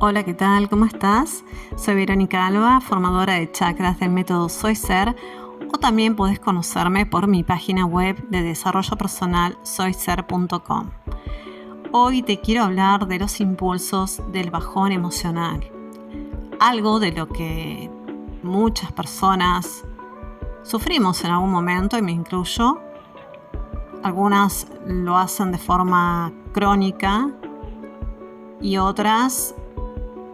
Hola, ¿qué tal? ¿Cómo estás? Soy Verónica Alba, formadora de chakras del método Soy Ser, o también podés conocerme por mi página web de desarrollo personal soyser.com. Hoy te quiero hablar de los impulsos del bajón emocional, algo de lo que muchas personas sufrimos en algún momento, y me incluyo. Algunas lo hacen de forma crónica y otras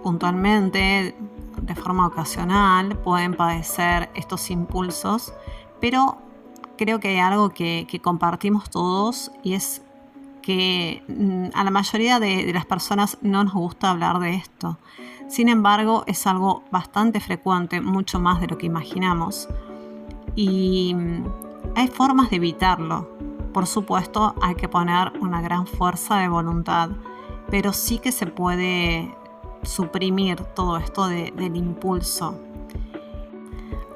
puntualmente, de forma ocasional, pueden padecer estos impulsos, pero creo que hay algo que compartimos todos, y es que a la mayoría de las personas no nos gusta hablar de esto. Sin embargo, es algo bastante frecuente, mucho más de lo que imaginamos, y hay formas de evitarlo. Por supuesto, hay que poner una gran fuerza de voluntad, pero sí que se puede suprimir todo esto del impulso.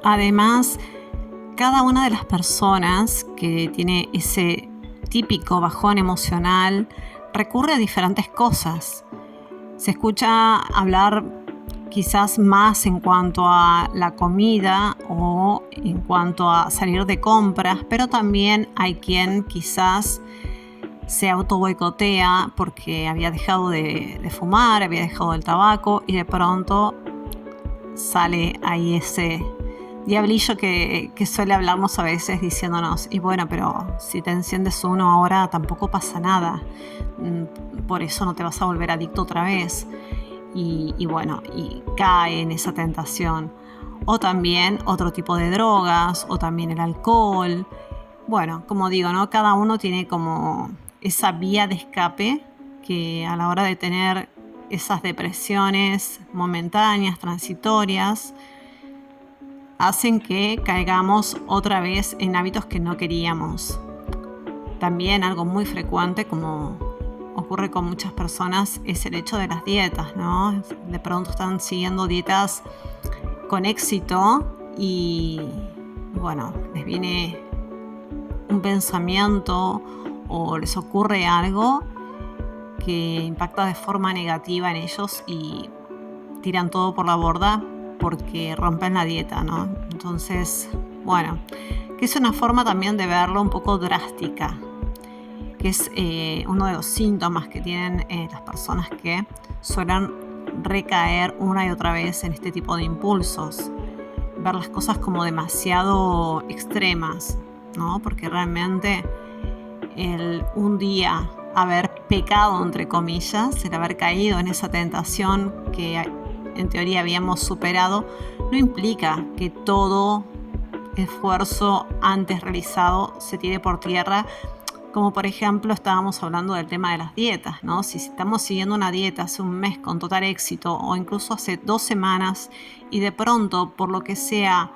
Además, cada una de las personas que tiene ese típico bajón emocional recurre a diferentes cosas. Se escucha hablar quizás más en cuanto a la comida o en cuanto a salir de compras, pero también hay quien quizás se auto boicotea porque había dejado de fumar, había dejado el tabaco, y de pronto sale ahí ese diablillo que suele hablarnos a veces diciéndonos: y bueno, pero si te enciendes uno ahora tampoco pasa nada, por eso no te vas a volver adicto otra vez. Y bueno, y cae en esa tentación. O también otro tipo de drogas, o también el alcohol. Bueno, como digo, ¿no? Cada uno tiene como esa vía de escape que, a la hora de tener esas depresiones momentáneas, transitorias, hacen que caigamos otra vez en hábitos que no queríamos. También algo muy frecuente, como ocurre con muchas personas, es el hecho de las dietas, ¿no? De pronto están siguiendo dietas con éxito y bueno, les viene un pensamiento o les ocurre algo que impacta de forma negativa en ellos y tiran todo por la borda porque rompen la dieta, ¿no? Entonces, bueno, que es una forma también de verlo un poco drástica, que es uno de los síntomas que tienen las personas que suelen recaer una y otra vez en este tipo de impulsos. Ver las cosas como demasiado extremas, ¿no? Porque realmente un día haber pecado, entre comillas, el haber caído en esa tentación que en teoría habíamos superado, no implica que todo esfuerzo antes realizado se tire por tierra. Como por ejemplo estábamos hablando del tema de las dietas, ¿no? Si estamos siguiendo una dieta hace un mes con total éxito, o incluso hace 2 semanas, y de pronto, por lo que sea,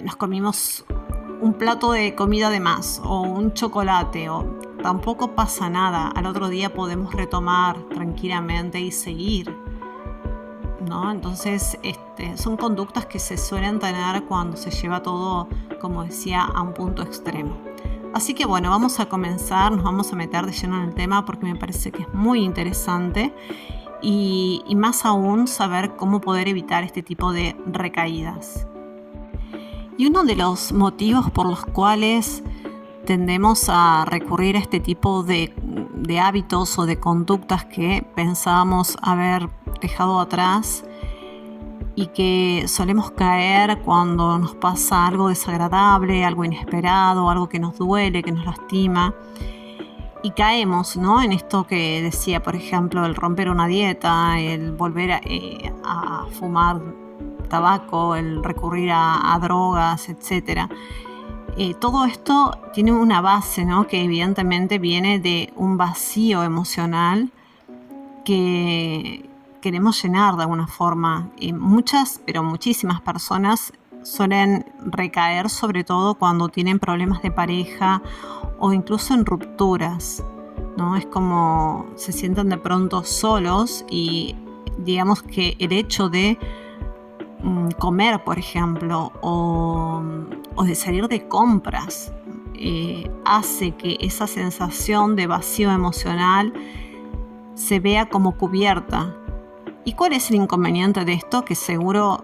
nos comimos un plato de comida de más o un chocolate, o tampoco pasa nada. Al otro día podemos retomar tranquilamente y seguir, ¿no? Entonces, son conductas que se suelen tener cuando se lleva todo, como decía, a un punto extremo. Así que bueno, vamos a comenzar, nos vamos a meter de lleno en el tema porque me parece que es muy interesante, y más aún saber cómo poder evitar este tipo de recaídas. Y uno de los motivos por los cuales tendemos a recurrir a este tipo de hábitos o de conductas que pensábamos haber dejado atrás, y que solemos caer cuando nos pasa algo desagradable, algo inesperado, algo que nos duele, que nos lastima, y caemos, ¿no?, en esto que decía, por ejemplo, el romper una dieta, el volver a fumar tabaco, el recurrir a drogas, etc. Todo esto tiene una base, ¿no?, que evidentemente viene de un vacío emocional que queremos llenar de alguna forma. Muchas, pero muchísimas personas suelen recaer sobre todo cuando tienen problemas de pareja o incluso en rupturas, ¿no? Es como se sienten de pronto solos, y digamos que el hecho de comer, por ejemplo, o de salir de compras, hace que esa sensación de vacío emocional se vea como cubierta ¿Y cuál es el inconveniente de esto? Que seguro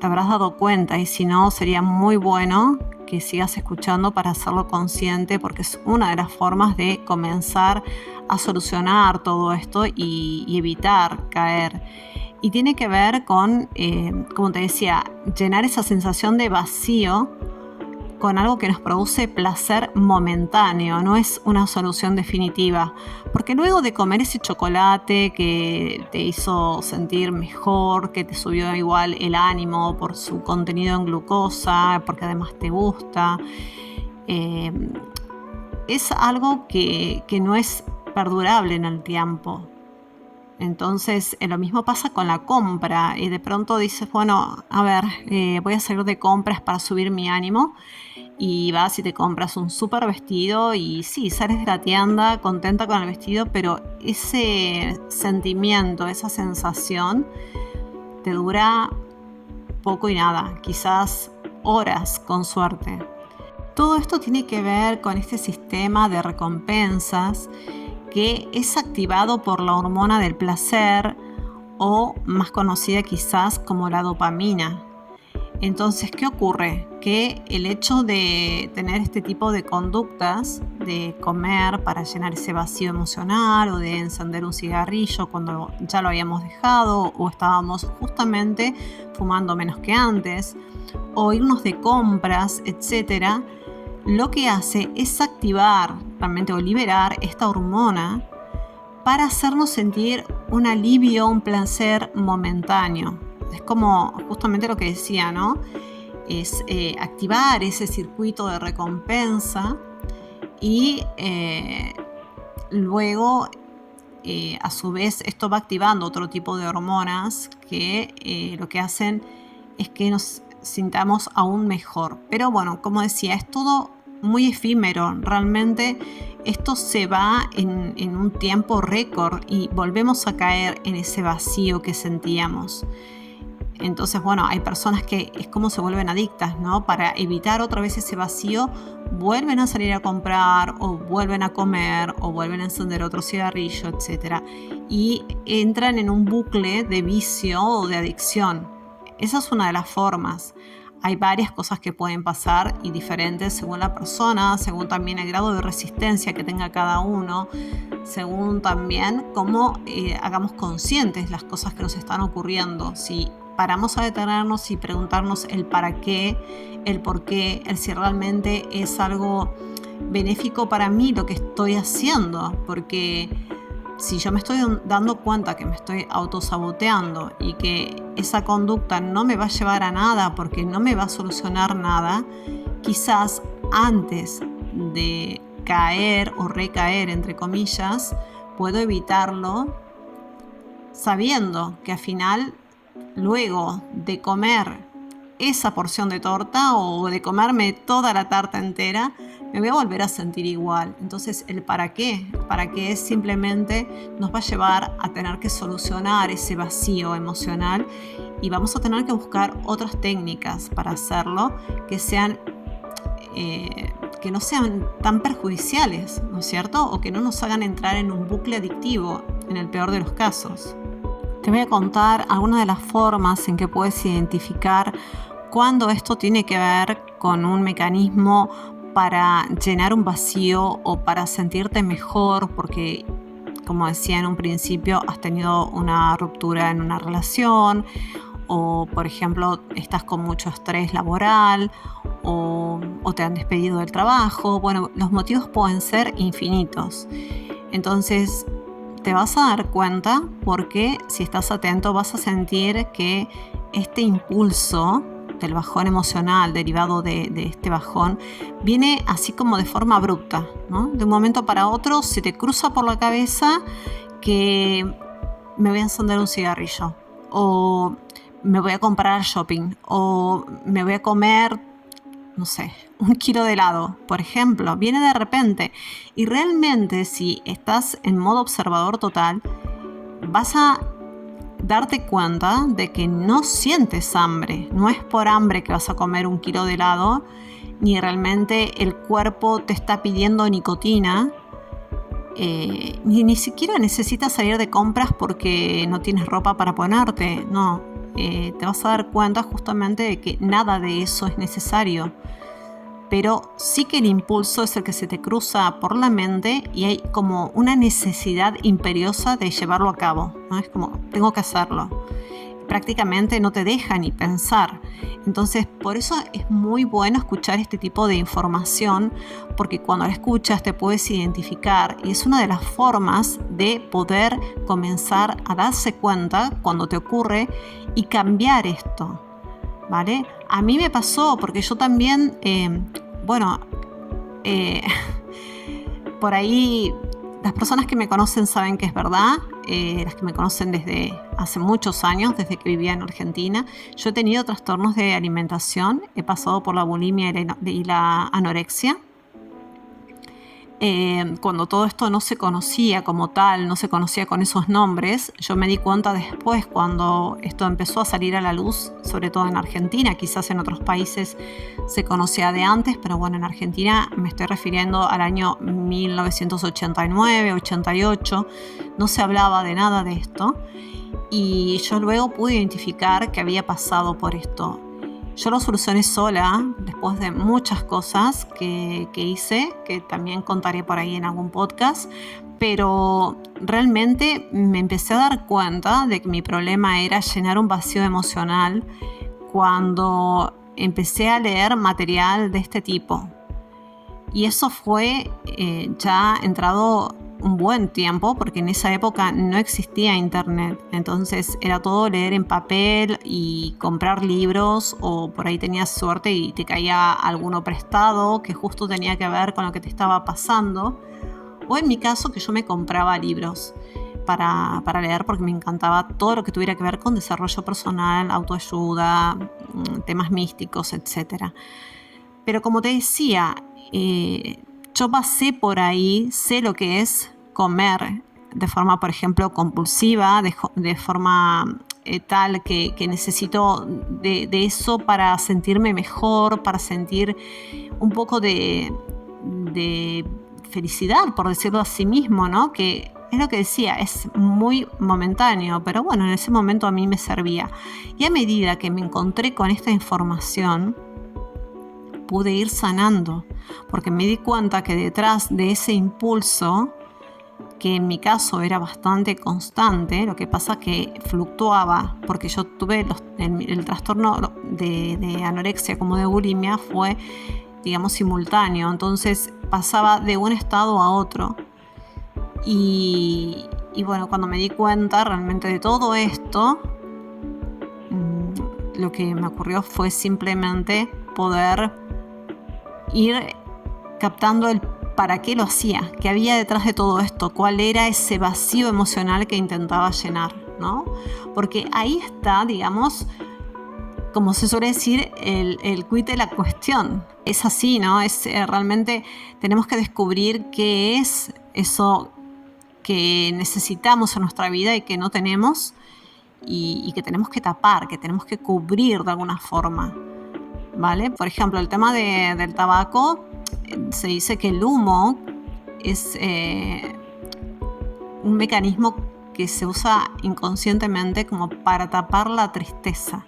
te habrás dado cuenta, y si no, sería muy bueno que sigas escuchando para hacerlo consciente, porque es una de las formas de comenzar a solucionar todo esto y evitar caer. Y tiene que ver con, como te decía, llenar esa sensación de vacío con algo que nos produce placer momentáneo, no es una solución definitiva. Porque luego de comer ese chocolate que te hizo sentir mejor, que te subió igual el ánimo por su contenido en glucosa, porque además te gusta, es algo que no es perdurable en el tiempo. Entonces, lo mismo pasa con la compra. Y de pronto dices, bueno, a ver, voy a salir de compras para subir mi ánimo. Y vas y te compras un súper vestido y sí, sales de la tienda contenta con el vestido, pero ese sentimiento, esa sensación te dura poco y nada, quizás horas con suerte. Todo esto tiene que ver con este sistema de recompensas que es activado por la hormona del placer, o más conocida quizás como la dopamina. Entonces, ¿qué ocurre? Que el hecho de tener este tipo de conductas, de comer para llenar ese vacío emocional o de encender un cigarrillo cuando ya lo habíamos dejado o estábamos justamente fumando menos que antes, o irnos de compras, etcétera, lo que hace es activar realmente o liberar esta hormona para hacernos sentir un alivio, un placer momentáneo. Es como justamente lo que decía, ¿no? Es activar ese circuito de recompensa y luego, a su vez, esto va activando otro tipo de hormonas que lo que hacen es que nos sintamos aún mejor. Pero bueno, como decía, es todo muy efímero. Realmente esto se va en un tiempo récord y volvemos a caer en ese vacío que sentíamos. Entonces, bueno, hay personas que es como se vuelven adictas, ¿no? Para evitar otra vez ese vacío, vuelven a salir a comprar o vuelven a comer o vuelven a encender otro cigarrillo, etc. Y entran en un bucle de vicio o de adicción. Esa es una de las formas. Hay varias cosas que pueden pasar y diferentes según la persona, según también el grado de resistencia que tenga cada uno, según también cómo hagamos conscientes las cosas que nos están ocurriendo. Si paramos a detenernos y preguntarnos el para qué, el por qué, el si realmente es algo benéfico para mí lo que estoy haciendo, porque si yo me estoy dando cuenta que me estoy autosaboteando y que esa conducta no me va a llevar a nada porque no me va a solucionar nada, quizás antes de caer o recaer, entre comillas, puedo evitarlo sabiendo que al final, luego de comer esa porción de torta o de comerme toda la tarta entera, me voy a volver a sentir igual. Entonces, el para qué simplemente nos va a llevar a tener que solucionar ese vacío emocional y vamos a tener que buscar otras técnicas para hacerlo que no sean tan perjudiciales, ¿no es cierto? O que no nos hagan entrar en un bucle adictivo, en el peor de los casos. Te voy a contar algunas de las formas en que puedes identificar cuando esto tiene que ver con un mecanismo para llenar un vacío o para sentirte mejor porque, como decía en un principio, has tenido una ruptura en una relación o, por ejemplo, estás con mucho estrés laboral o te han despedido del trabajo. Bueno, los motivos pueden ser infinitos. Entonces, te vas a dar cuenta porque si estás atento vas a sentir que este impulso del bajón emocional derivado de este bajón viene así como de forma abrupta, ¿no? De un momento para otro se te cruza por la cabeza que me voy a encender un cigarrillo o me voy a comprar al shopping o me voy a comer, no sé, 1 kilo de helado, por ejemplo. Viene de repente y realmente si estás en modo observador total vas a darte cuenta de que no sientes hambre. No es por hambre que vas a comer 1 kilo de helado, ni realmente el cuerpo te está pidiendo nicotina. ni siquiera necesitas salir de compras porque no tienes ropa para ponerte, no. Te vas a dar cuenta justamente de que nada de eso es necesario. Pero sí que el impulso es el que se te cruza por la mente y hay como una necesidad imperiosa de llevarlo a cabo, ¿no? Es como, tengo que hacerlo. Prácticamente no te deja ni pensar. Entonces, por eso es muy bueno escuchar este tipo de información, porque cuando la escuchas te puedes identificar y es una de las formas de poder comenzar a darse cuenta cuando te ocurre y cambiar esto, ¿vale? A mí me pasó porque yo también, por ahí las personas que me conocen saben que es verdad, las que me conocen desde hace muchos años, desde que vivía en Argentina. Yo he tenido trastornos de alimentación, he pasado por la bulimia y la anorexia. Cuando todo esto no se conocía como tal, no se conocía con esos nombres, yo me di cuenta después cuando esto empezó a salir a la luz, sobre todo en Argentina, quizás en otros países se conocía de antes, pero bueno, en Argentina me estoy refiriendo al año 1989, 88, no se hablaba de nada de esto y yo luego pude identificar que había pasado por esto. Yo lo solucioné sola, después de muchas cosas que hice, que también contaré por ahí en algún podcast, pero realmente me empecé a dar cuenta de que mi problema era llenar un vacío emocional cuando empecé a leer material de este tipo. Y eso fue ya entrado un buen tiempo, porque en esa época no existía internet, entonces era todo leer en papel y comprar libros, o por ahí tenías suerte y te caía alguno prestado que justo tenía que ver con lo que te estaba pasando, o en mi caso que yo me compraba libros para leer porque me encantaba todo lo que tuviera que ver con desarrollo personal, autoayuda, temas místicos, etc. Pero como te decía, yo pasé por ahí, sé lo que es comer de forma, por ejemplo, compulsiva, de forma tal que necesito de eso para sentirme mejor, para sentir un poco de felicidad, por decirlo así mismo, ¿no? Que es lo que decía, es muy momentáneo, pero bueno, en ese momento a mí me servía. Y a medida que me encontré con esta información, pude ir sanando, porque me di cuenta que detrás de ese impulso, que en mi caso era bastante constante, lo que pasa que fluctuaba, porque yo tuve el trastorno de anorexia como de bulimia fue, digamos, simultáneo, entonces pasaba de un estado a otro. Y bueno, cuando me di cuenta realmente de todo esto, lo que me ocurrió fue simplemente poder ir captando el para qué lo hacía, qué había detrás de todo esto, cuál era ese vacío emocional que intentaba llenar, ¿no? Porque ahí está, digamos, como se suele decir, el quid de la cuestión. Es así, ¿no? Realmente tenemos que descubrir qué es eso que necesitamos en nuestra vida y que no tenemos y que tenemos que tapar, que tenemos que cubrir de alguna forma, ¿vale? Por ejemplo, el tema del tabaco, se dice que el humo es un mecanismo que se usa inconscientemente como para tapar la tristeza,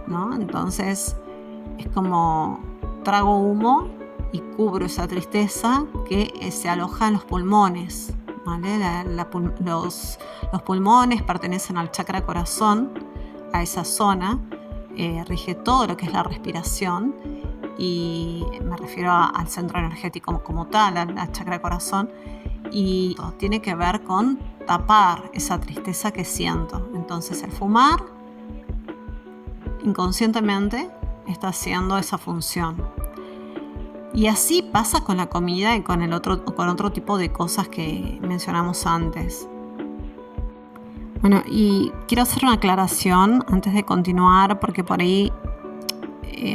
¿no? Entonces es como trago humo y cubro esa tristeza que se aloja en los pulmones, ¿vale? Los pulmones pertenecen al chakra corazón, a esa zona, rige todo lo que es la respiración, y me refiero al centro energético como tal, al chakra corazón, y todo tiene que ver con tapar esa tristeza que siento. Entonces el fumar inconscientemente está haciendo esa función. Y así pasa con la comida y con otro tipo de cosas que mencionamos antes. Bueno, y quiero hacer una aclaración antes de continuar, porque por ahí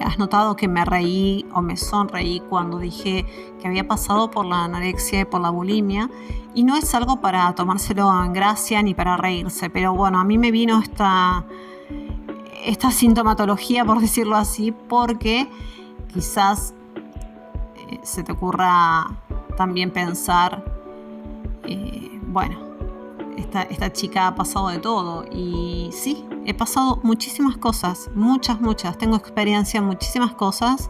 has notado que me reí o me sonreí cuando dije que había pasado por la anorexia y por la bulimia, y no es algo para tomárselo en gracia ni para reírse, pero bueno, a mí me vino esta sintomatología, por decirlo así, porque quizás se te ocurra también pensar bueno, esta chica ha pasado de todo. Y sí, he pasado muchísimas cosas, muchas. Tengo experiencia en muchísimas cosas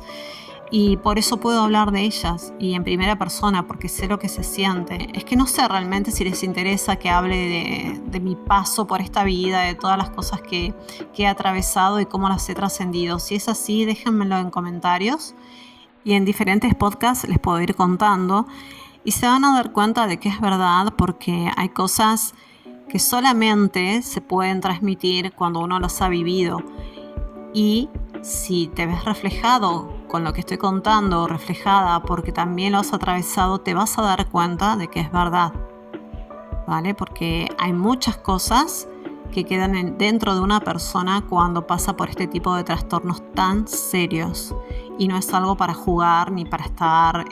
y por eso puedo hablar de ellas y en primera persona, porque sé lo que se siente. Es que no sé realmente si les interesa que hable de mi paso por esta vida, de todas las cosas que he atravesado y cómo las he trascendido. Si es así, déjenmelo en comentarios y en diferentes podcasts les puedo ir contando y se van a dar cuenta de que es verdad, porque hay cosas que solamente se pueden transmitir cuando uno las ha vivido. Y si te ves reflejado con lo que estoy contando, reflejada porque también lo has atravesado, te vas a dar cuenta de que es verdad, ¿vale? Porque hay muchas cosas que quedan dentro de una persona cuando pasa por este tipo de trastornos tan serios. Y no es algo para jugar ni para estar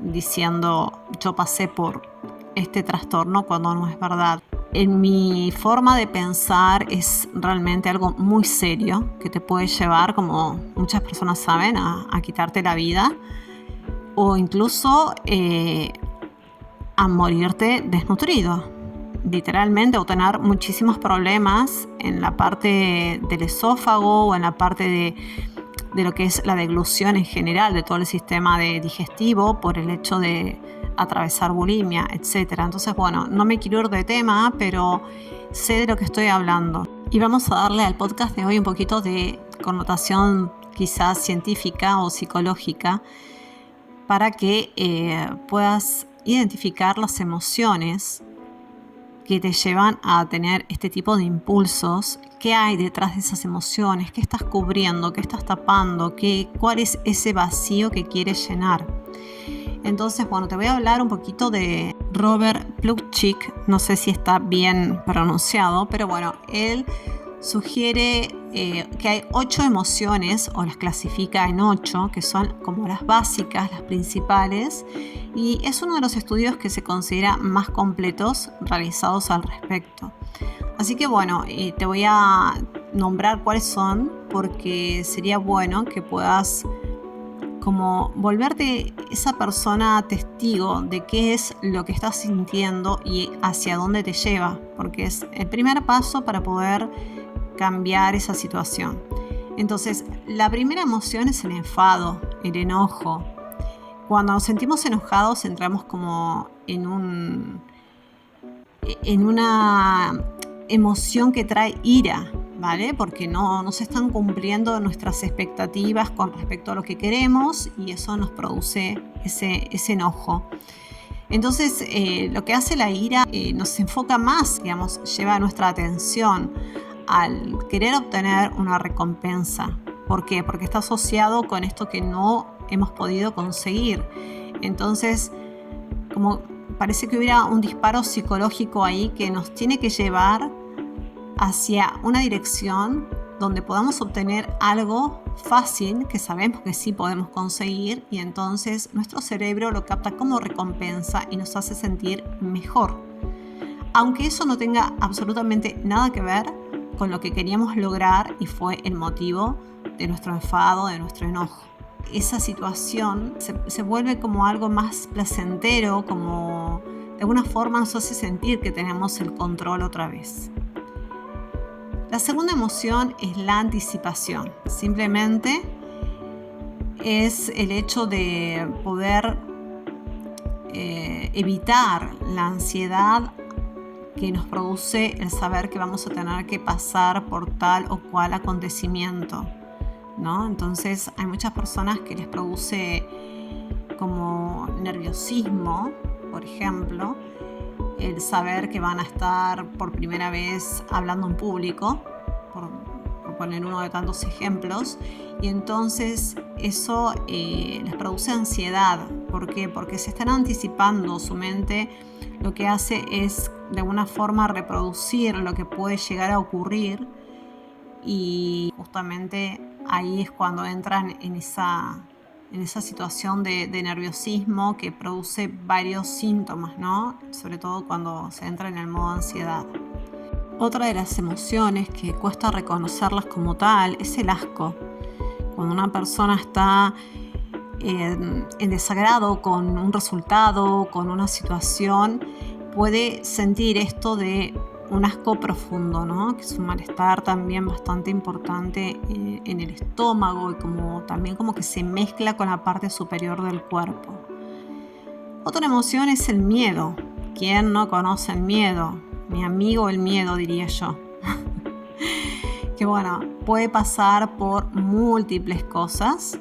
diciendo yo pasé por este trastorno cuando no es verdad. En mi forma de pensar es realmente algo muy serio que te puede llevar, como muchas personas saben, a quitarte la vida o incluso a morirte desnutrido, literalmente, o tener muchísimos problemas en la parte del esófago o en la parte de lo que es la deglución en general, de todo el sistema digestivo, por el hecho de atravesar bulimia, etc. Entonces, bueno, no me quiero ir de tema, pero sé de lo que estoy hablando. Y vamos a darle al podcast de hoy un poquito de connotación quizás científica o psicológica para que puedas identificar las emociones que te llevan a tener este tipo de impulsos. ¿Qué hay detrás de esas emociones? ¿Qué estás cubriendo? ¿Qué estás tapando? ¿Cuál es ese vacío que quieres llenar? Entonces, bueno, te voy a hablar un poquito de Robert Plutchik. No sé si está bien pronunciado, pero bueno, él sugiere que hay 8 emociones, o las clasifica en 8, que son como las básicas, las principales, y es uno de los estudios que se considera más completos realizados al respecto. Así que bueno, te voy a nombrar cuáles son, porque sería bueno que puedas como volverte esa persona testigo de qué es lo que estás sintiendo y hacia dónde te lleva, porque es el primer paso para poder cambiar esa situación. Entonces, la primera emoción es el enfado, el enojo. Cuando nos sentimos enojados entramos como en una emoción que trae ira, ¿vale? Porque no se están cumpliendo nuestras expectativas con respecto a lo que queremos y eso nos produce ese enojo. Entonces, lo que hace la ira nos enfoca más, digamos, lleva nuestra atención al querer obtener una recompensa. ¿Por qué? Porque está asociado con esto que no hemos podido conseguir. Entonces, como parece que hubiera un disparo psicológico ahí que nos tiene que llevar hacia una dirección donde podamos obtener algo fácil que sabemos que sí podemos conseguir, y entonces nuestro cerebro lo capta como recompensa y nos hace sentir mejor, aunque eso no tenga absolutamente nada que ver con lo que queríamos lograr y fue el motivo de nuestro enfado, de nuestro enojo. Esa situación se vuelve como algo más placentero, como de alguna forma nos hace sentir que tenemos el control otra vez. La segunda emoción es la anticipación. Simplemente es el hecho de poder evitar la ansiedad que nos produce el saber que vamos a tener que pasar por tal o cual acontecimiento, ¿no? Entonces hay muchas personas que les produce como nerviosismo, por ejemplo, el saber que van a estar por primera vez hablando en público, por poner uno de tantos ejemplos, y entonces eso les produce ansiedad. ¿Por qué? Porque se están anticipando. Su mente lo que hace es de alguna forma reproducir lo que puede llegar a ocurrir, y justamente ahí es cuando entran en esa situación de nerviosismo que produce varios síntomas, ¿no? Sobre todo cuando se entra en el modo ansiedad. Otra de las emociones que cuesta reconocerlas como tal es el asco. Cuando una persona está en desagrado con un resultado, con una situación, puede sentir esto de un asco profundo, ¿no? Que es un malestar también bastante importante en el estómago y también como que se mezcla con la parte superior del cuerpo. Otra emoción es el miedo. ¿Quién no conoce el miedo? Mi amigo el miedo, diría yo. Que bueno, puede pasar por múltiples cosas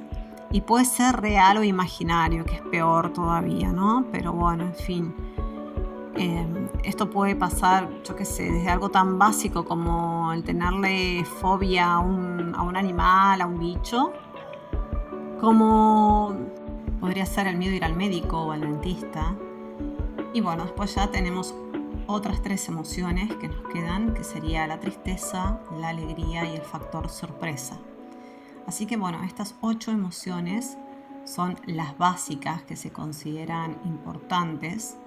y puede ser real o imaginario, que es peor todavía, ¿no? Pero bueno, en fin. Esto puede pasar, yo qué sé, desde algo tan básico como el tenerle fobia a un animal, a un bicho, como podría ser el miedo a ir al médico o al dentista. Y bueno, después ya tenemos otras 3 emociones que nos quedan, que sería la tristeza, la alegría y el factor sorpresa. Así que bueno, estas 8 emociones son las básicas que se consideran importantes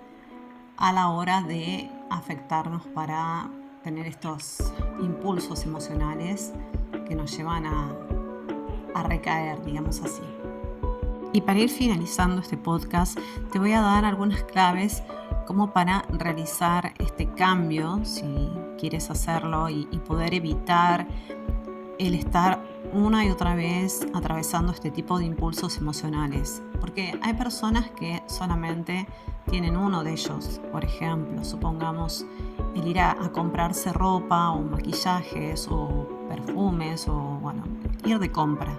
a la hora de afectarnos para tener estos impulsos emocionales que nos llevan a recaer, digamos así. Y para ir finalizando este podcast, te voy a dar algunas claves como para realizar este cambio, si quieres hacerlo, y poder evitar el estar una y otra vez atravesando este tipo de impulsos emocionales. Porque hay personas que solamente tienen uno de ellos. Por ejemplo, supongamos el ir a comprarse ropa o maquillajes o perfumes o bueno, ir de compra.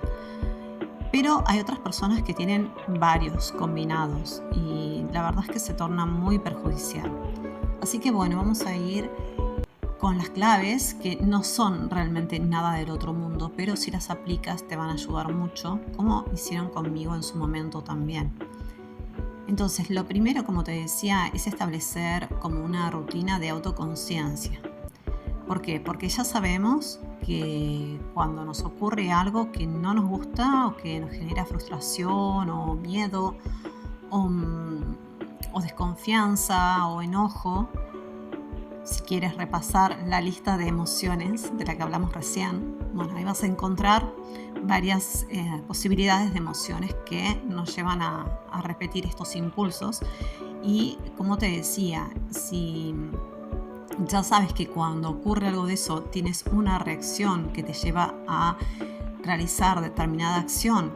Pero hay otras personas que tienen varios combinados y la verdad es que se torna muy perjudicial. Así que bueno, vamos a ir con las claves que no son realmente nada del otro mundo, pero si las aplicas te van a ayudar mucho, como hicieron conmigo en su momento también. Entonces, lo primero, como te decía, es establecer como una rutina de autoconciencia. ¿Por qué? Porque ya sabemos que cuando nos ocurre algo que no nos gusta o que nos genera frustración o miedo o desconfianza o enojo, si quieres repasar la lista de emociones de la que hablamos recién, bueno, ahí vas a encontrar varias posibilidades de emociones que nos llevan a repetir estos impulsos. Y como te decía, si ya sabes que cuando ocurre algo de eso tienes una reacción que te lleva a realizar determinada acción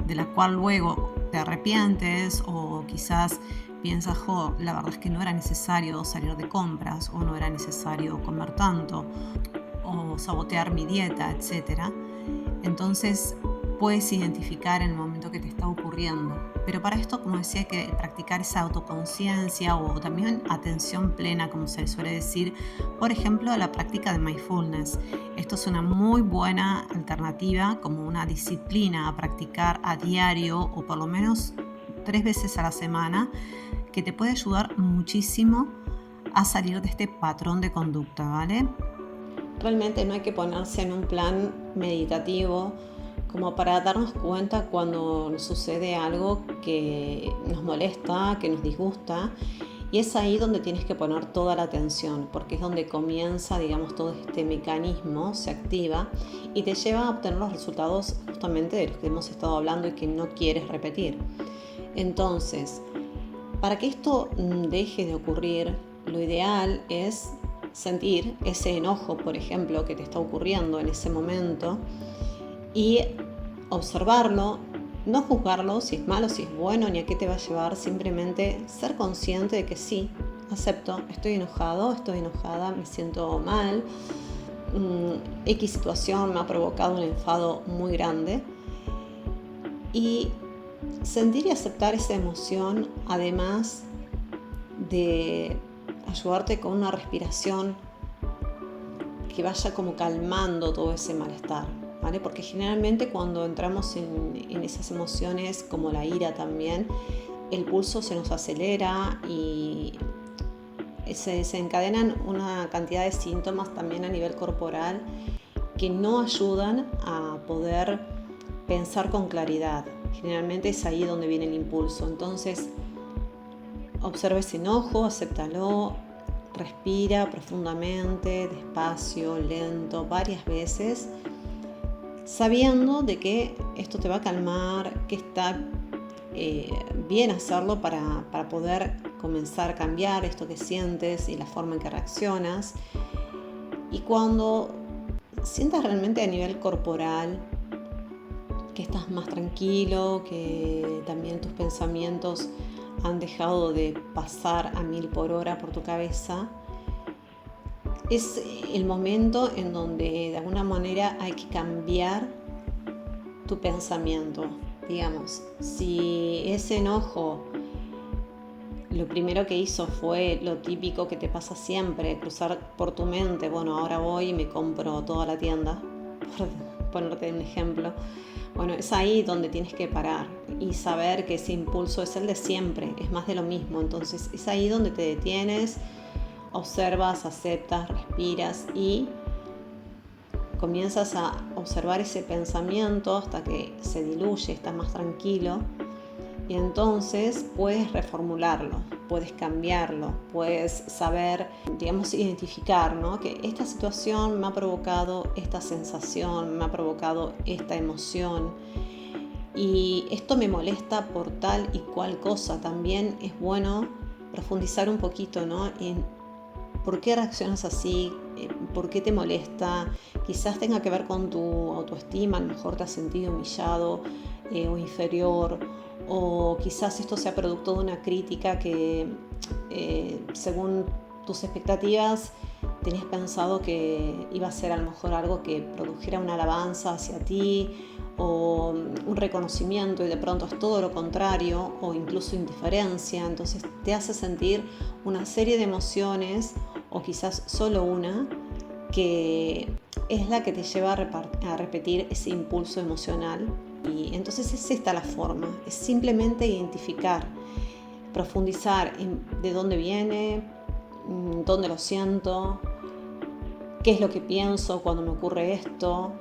de la cual luego te arrepientes o quizás piensas, la verdad es que no era necesario salir de compras o no era necesario comer tanto o sabotear mi dieta, etc. Entonces puedes identificar en el momento que te está ocurriendo. Pero para esto, como decía, hay que practicar esa autoconciencia o también atención plena, como se le suele decir, por ejemplo, la práctica de mindfulness. Esto es una muy buena alternativa como una disciplina a practicar a diario o por lo menos 3 veces a la semana, que te puede ayudar muchísimo a salir de este patrón de conducta, ¿vale? Realmente no hay que ponerse en un plan meditativo como para darnos cuenta cuando nos sucede algo que nos molesta, que nos disgusta, y es ahí donde tienes que poner toda la atención, porque es donde comienza, digamos, todo este mecanismo, se activa y te lleva a obtener los resultados justamente de los que hemos estado hablando y que no quieres repetir. Entonces, para que esto deje de ocurrir, lo ideal es sentir ese enojo, por ejemplo, que te está ocurriendo en ese momento y observarlo, no juzgarlo si es malo, si es bueno, ni a qué te va a llevar, simplemente ser consciente de que sí, acepto, estoy enojado, estoy enojada, me siento mal, X situación me ha provocado un enfado muy grande y sentir y aceptar esa emoción, además de ayudarte con una respiración que vaya como calmando todo ese malestar, ¿vale? Porque generalmente cuando entramos en esas emociones, como la ira también, el pulso se nos acelera y se desencadenan una cantidad de síntomas también a nivel corporal que no ayudan a poder pensar con claridad. Generalmente es ahí donde viene el impulso. Entonces, observa ese enojo, acéptalo, respira profundamente, despacio, lento, varias veces. sabiendo de que esto te va a calmar, que está bien hacerlo para poder comenzar a cambiar esto que sientes y la forma en que reaccionas. Y cuando sientas realmente a nivel corporal que estás más tranquilo, que también tus pensamientos han dejado de pasar a 1000 por hora por tu cabeza, es el momento en donde de alguna manera hay que cambiar tu pensamiento. Digamos, si ese enojo lo primero que hizo fue lo típico que te pasa siempre, cruzar por tu mente, bueno, ahora voy y me compro toda la tienda, por ponerte un ejemplo. Bueno, es ahí donde tienes que parar y saber que ese impulso es el de siempre, es más de lo mismo. Entonces es ahí donde te detienes, observas, aceptas, respiras y comienzas a observar ese pensamiento hasta que se diluye, estás más tranquilo. Y entonces puedes reformularlo, puedes cambiarlo, puedes saber, digamos, identificar, ¿no? Que esta situación me ha provocado esta sensación, me ha provocado esta emoción y esto me molesta por tal y cual cosa. También es bueno profundizar un poquito, ¿no? En por qué reaccionas así, por qué te molesta. Quizás tenga que ver con tu autoestima, a lo mejor te has sentido humillado o inferior, o quizás esto sea producto de una crítica que según tus expectativas tenías pensado que iba a ser a lo mejor algo que produjera una alabanza hacia ti o un reconocimiento, y de pronto es todo lo contrario, o incluso indiferencia. Entonces te hace sentir una serie de emociones, o quizás solo una, que es la que te lleva a repetir ese impulso emocional. Y entonces es esta la forma, es simplemente identificar, profundizar en de dónde viene, dónde lo siento, qué es lo que pienso cuando me ocurre esto.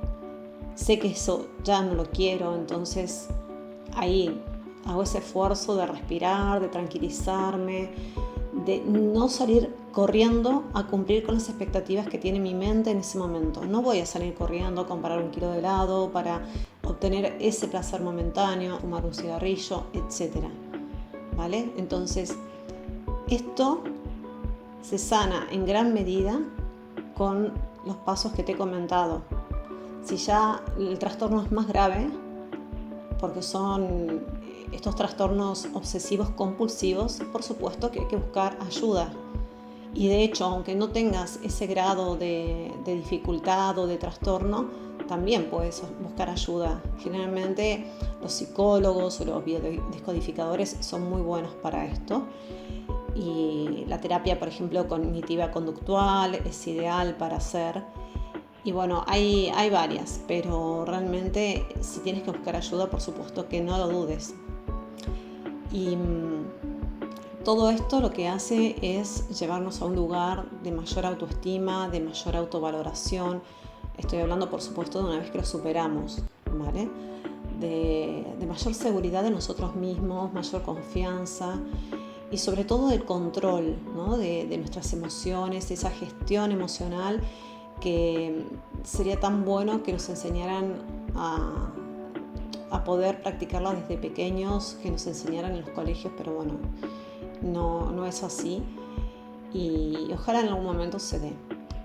Sé que eso ya no lo quiero, entonces ahí hago ese esfuerzo de respirar, de tranquilizarme, de no salir corriendo a cumplir con las expectativas que tiene mi mente en ese momento. No voy a salir corriendo a comprar 1 kilo de helado para obtener ese placer momentáneo, fumar un cigarrillo, etc. ¿Vale? Entonces, esto se sana en gran medida con los pasos que te he comentado. Si ya el trastorno es más grave, porque son estos trastornos obsesivos compulsivos, por supuesto que hay que buscar ayuda. Y de hecho, aunque no tengas ese grado de dificultad o de trastorno, también puedes buscar ayuda. Generalmente los psicólogos o los biodescodificadores son muy buenos para esto. Y la terapia, por ejemplo, cognitiva conductual es ideal para hacer. Y bueno, hay varias, pero realmente si tienes que buscar ayuda, por supuesto que no lo dudes. Y todo esto lo que hace es llevarnos a un lugar de mayor autoestima, de mayor autovaloración. Estoy hablando, por supuesto, de una vez que lo superamos, ¿vale? De mayor seguridad de nosotros mismos, mayor confianza y sobre todo del control, ¿no? de nuestras emociones, esa gestión emocional que sería tan bueno que nos enseñaran a poder practicarla desde pequeños, que nos enseñaran en los colegios, pero bueno, no es así y ojalá en algún momento se dé,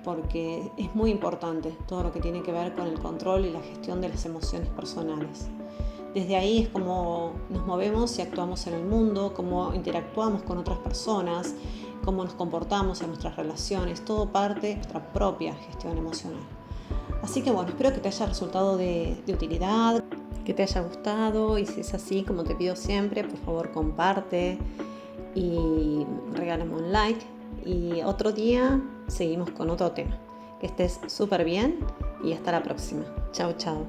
porque es muy importante todo lo que tiene que ver con el control y la gestión de las emociones personales. Desde ahí es como nos movemos y actuamos en el mundo, cómo interactuamos con otras personas, cómo nos comportamos en nuestras relaciones, todo parte de nuestra propia gestión emocional. Así que bueno, espero que te haya resultado de utilidad, que te haya gustado, y si es así, como te pido siempre, por favor comparte y regálame un like, y otro día seguimos con otro tema. Que estés súper bien y hasta la próxima. Chao, chao.